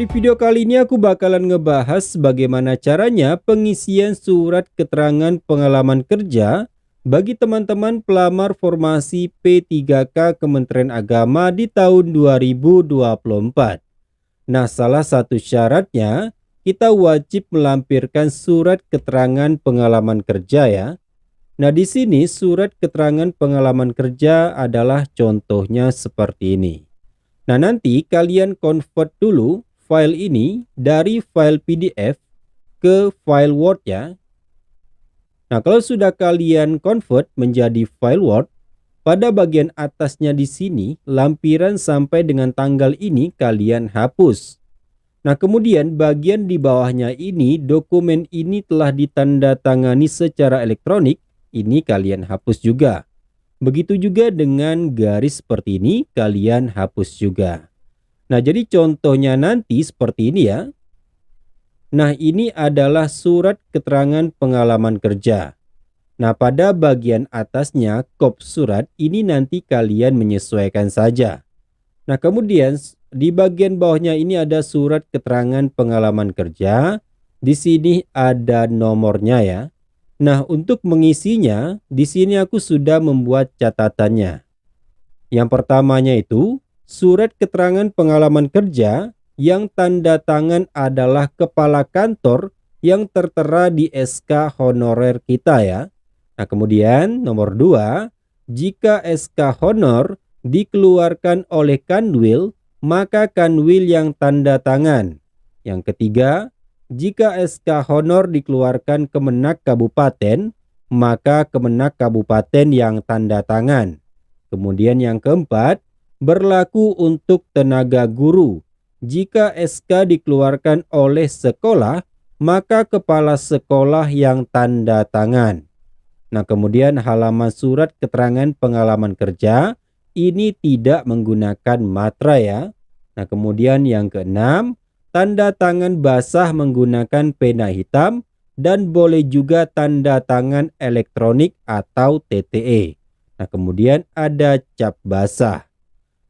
di video kali ini aku bakalan ngebahas bagaimana caranya pengisian surat keterangan pengalaman kerja bagi teman-teman pelamar formasi P3K Kementerian Agama di tahun 2024. Nah, salah satu syaratnya kita wajib melampirkan surat keterangan pengalaman kerja ya. Nah, di sini surat keterangan pengalaman kerja adalah contohnya seperti ini. Nah, nanti kalian convert dulu file ini dari file PDF ke file Word ya. Nah, kalau sudah kalian convert menjadi file Word, pada bagian atasnya di sini lampiran sampai dengan tanggal ini kalian hapus. Nah, kemudian bagian di bawahnya ini dokumen ini telah ditandatangani secara elektronik, ini kalian hapus juga. Begitu juga dengan garis seperti ini, kalian hapus juga. Nah, jadi contohnya nanti seperti ini ya. Nah, ini adalah surat keterangan pengalaman kerja. Nah, pada bagian atasnya kop surat ini nanti kalian menyesuaikan saja. Nah, kemudian di bagian bawahnya ini ada surat keterangan pengalaman kerja. Di sini ada nomornya ya. Nah, untuk mengisinya, di sini aku sudah membuat catatannya. Yang pertamanya itu, surat keterangan pengalaman kerja yang tanda tangan adalah kepala kantor yang tertera di SK honorer kita ya. Nah, kemudian nomor 2, jika SK honor dikeluarkan oleh Kanwil, maka Kanwil yang tanda tangan. Yang ketiga, jika SK honor dikeluarkan Kemenak Kabupaten, maka Kemenak Kabupaten yang tanda tangan. Kemudian yang keempat, berlaku untuk tenaga guru. Jika SK dikeluarkan oleh sekolah, maka kepala sekolah yang tanda tangan. Nah, kemudian halaman surat keterangan pengalaman kerja ini tidak menggunakan matra ya. Nah, kemudian yang keenam, tanda tangan basah menggunakan pena hitam dan boleh juga tanda tangan elektronik atau TTE. Nah, kemudian ada cap basah.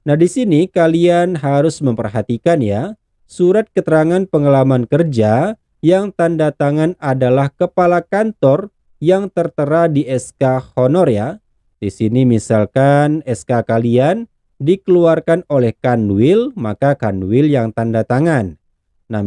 Nah, di sini kalian harus memperhatikan ya, surat keterangan pengalaman kerja yang tanda tangan adalah kepala kantor yang tertera di SK honor ya. Di sini misalkan SK kalian dikeluarkan oleh Kanwil, maka Kanwil yang tanda tangan. Nah,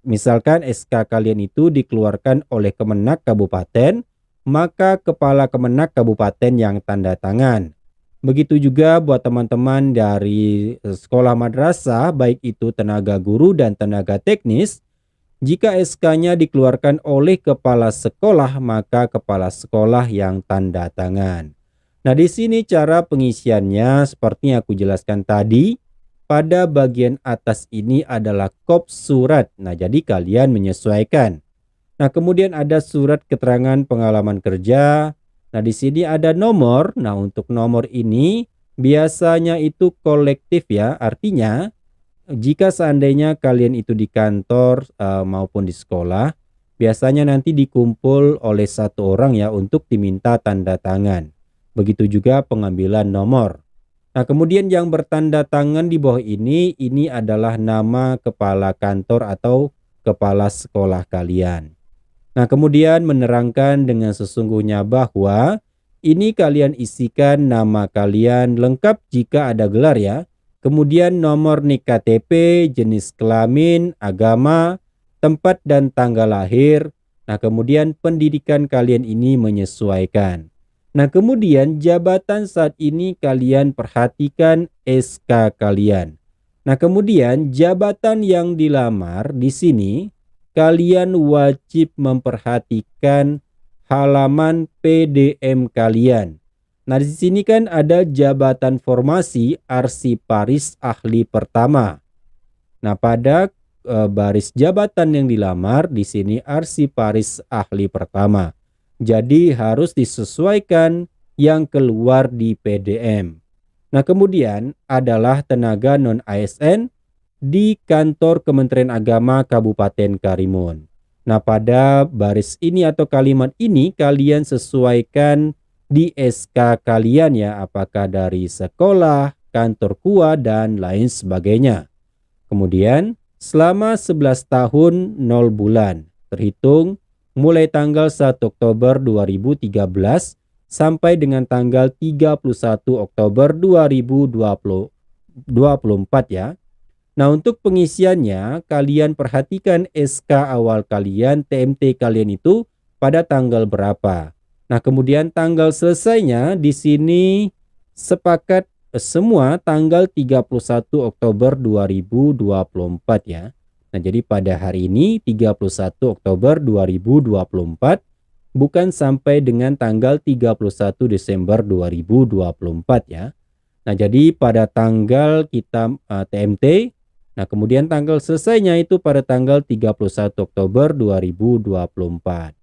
misalkan SK kalian itu dikeluarkan oleh Kemenak Kabupaten, maka kepala Kemenak Kabupaten yang tanda tangan. Begitu juga buat teman-teman dari sekolah madrasah, baik itu tenaga guru dan tenaga teknis, jika SK-nya dikeluarkan oleh kepala sekolah, maka kepala sekolah yang tanda tangan. Nah, di sini cara pengisiannya seperti yang aku jelaskan tadi. Pada bagian atas ini adalah kop surat. Nah, jadi kalian menyesuaikan. Nah, kemudian ada surat keterangan pengalaman kerja. Nah, di sini ada nomor. Nah, untuk nomor ini biasanya itu kolektif ya. Artinya jika seandainya kalian itu di kantor maupun di sekolah, biasanya nanti dikumpul oleh satu orang ya untuk diminta tanda tangan. Begitu juga pengambilan nomor. Nah, kemudian yang bertanda tangan di bawah ini adalah nama kepala kantor atau kepala sekolah kalian. Nah, kemudian menerangkan dengan sesungguhnya bahwa ini kalian isikan nama kalian lengkap jika ada gelar ya. Kemudian nomor NIK KTP, jenis kelamin, agama, tempat dan tanggal lahir. Nah, kemudian pendidikan kalian ini menyesuaikan. Nah, kemudian jabatan saat ini kalian perhatikan SK kalian. Nah, kemudian jabatan yang dilamar di sini kalian wajib memperhatikan halaman PDM kalian. Nah, di sini kan ada jabatan formasi arsiparis ahli pertama. Nah, pada baris jabatan yang dilamar di sini arsiparis ahli pertama. Jadi harus disesuaikan yang keluar di PDM. Nah, kemudian adalah tenaga non-ASN di kantor Kementerian Agama Kabupaten Karimun. Nah, pada baris ini atau kalimat ini kalian sesuaikan di SK kalian ya, apakah dari sekolah, kantor KUA, dan lain sebagainya. Kemudian selama 11 tahun 0 bulan, terhitung mulai tanggal 1 Oktober 2013 sampai dengan tanggal 31 Oktober 2024 ya. Nah, untuk pengisiannya, kalian perhatikan SK awal kalian, TMT kalian itu pada tanggal berapa. Nah, kemudian tanggal selesainya di sini sepakat semua tanggal 31 Oktober 2024 ya. Nah, jadi pada hari ini 31 Oktober 2024 bukan sampai dengan tanggal 31 Desember 2024 ya. Nah, jadi pada tanggal kita TMT. Nah, kemudian tanggal selesainya itu pada tanggal 31 Oktober 2024.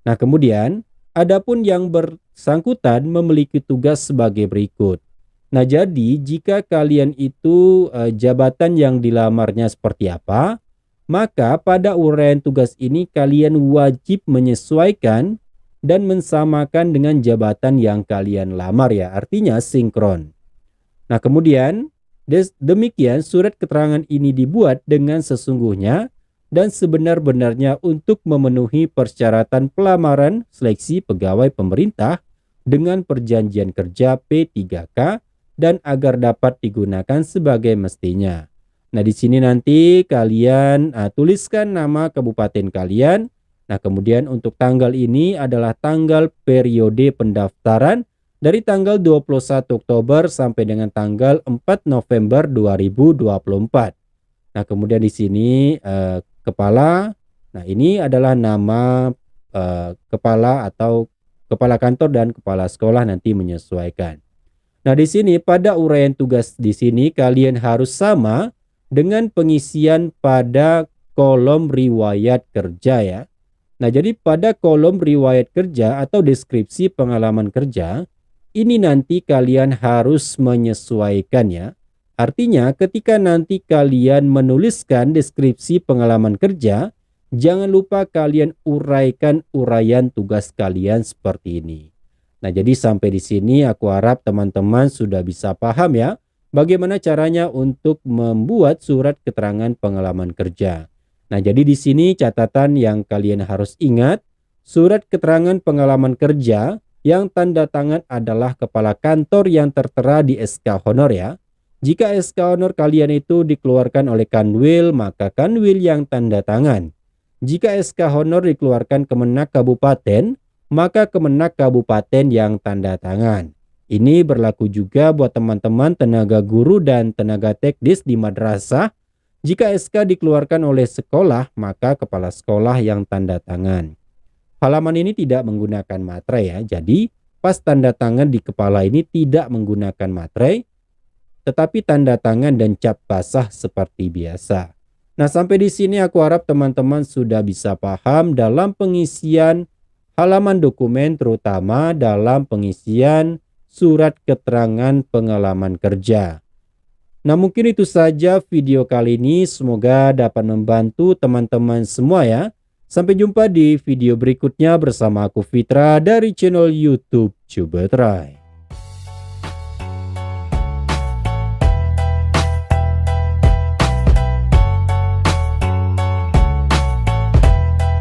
Nah, kemudian adapun yang bersangkutan memiliki tugas sebagai berikut. Nah, jadi jika kalian itu jabatan yang dilamarnya seperti apa, maka pada uraian tugas ini kalian wajib menyesuaikan dan mensamakan dengan jabatan yang kalian lamar ya, artinya sinkron. Nah, kemudian demikian surat keterangan ini dibuat dengan sesungguhnya dan sebenar-benarnya untuk memenuhi persyaratan pelamaran seleksi pegawai pemerintah dengan perjanjian kerja P3K dan agar dapat digunakan sebagai mestinya. Nah, di sini nanti kalian tuliskan nama kabupaten kalian. Nah, kemudian untuk tanggal ini adalah tanggal periode pendaftaran dari tanggal 21 Oktober sampai dengan tanggal 4 November 2024. Nah, kemudian di sini kepala. Nah, ini adalah nama kepala atau kepala kantor dan kepala sekolah nanti menyesuaikan. Nah, di sini pada uraian tugas di sini kalian harus sama dengan pengisian pada kolom riwayat kerja ya. Nah, jadi pada kolom riwayat kerja atau deskripsi pengalaman kerja, ini nanti kalian harus menyesuaikan ya. Artinya ketika nanti kalian menuliskan deskripsi pengalaman kerja, jangan lupa kalian uraikan uraian tugas kalian seperti ini. Nah, jadi sampai di sini aku harap teman-teman sudah bisa paham ya bagaimana caranya untuk membuat surat keterangan pengalaman kerja. Nah, jadi di sini catatan yang kalian harus ingat, surat keterangan pengalaman kerja yang tanda tangan adalah kepala kantor yang tertera di SK honor ya. Jika SK honor kalian itu dikeluarkan oleh Kanwil, maka Kanwil yang tanda tangan. Jika SK honor dikeluarkan Kemenak Kabupaten, maka Kemenak Kabupaten yang tanda tangan. Ini berlaku juga buat teman-teman tenaga guru dan tenaga teknis di madrasah. Jika SK dikeluarkan oleh sekolah, maka kepala sekolah yang tanda tangan. Halaman ini tidak menggunakan materai ya. Jadi pas tanda tangan di kepala ini tidak menggunakan materai, tetapi tanda tangan dan cap basah seperti biasa. Nah, sampai di sini aku harap teman-teman sudah bisa paham dalam pengisian halaman dokumen, terutama dalam pengisian surat keterangan pengalaman kerja. Nah, mungkin itu saja video kali ini. Semoga dapat membantu teman-teman semua ya. Sampai jumpa di video berikutnya bersama aku Fitra dari channel YouTube Coba Try.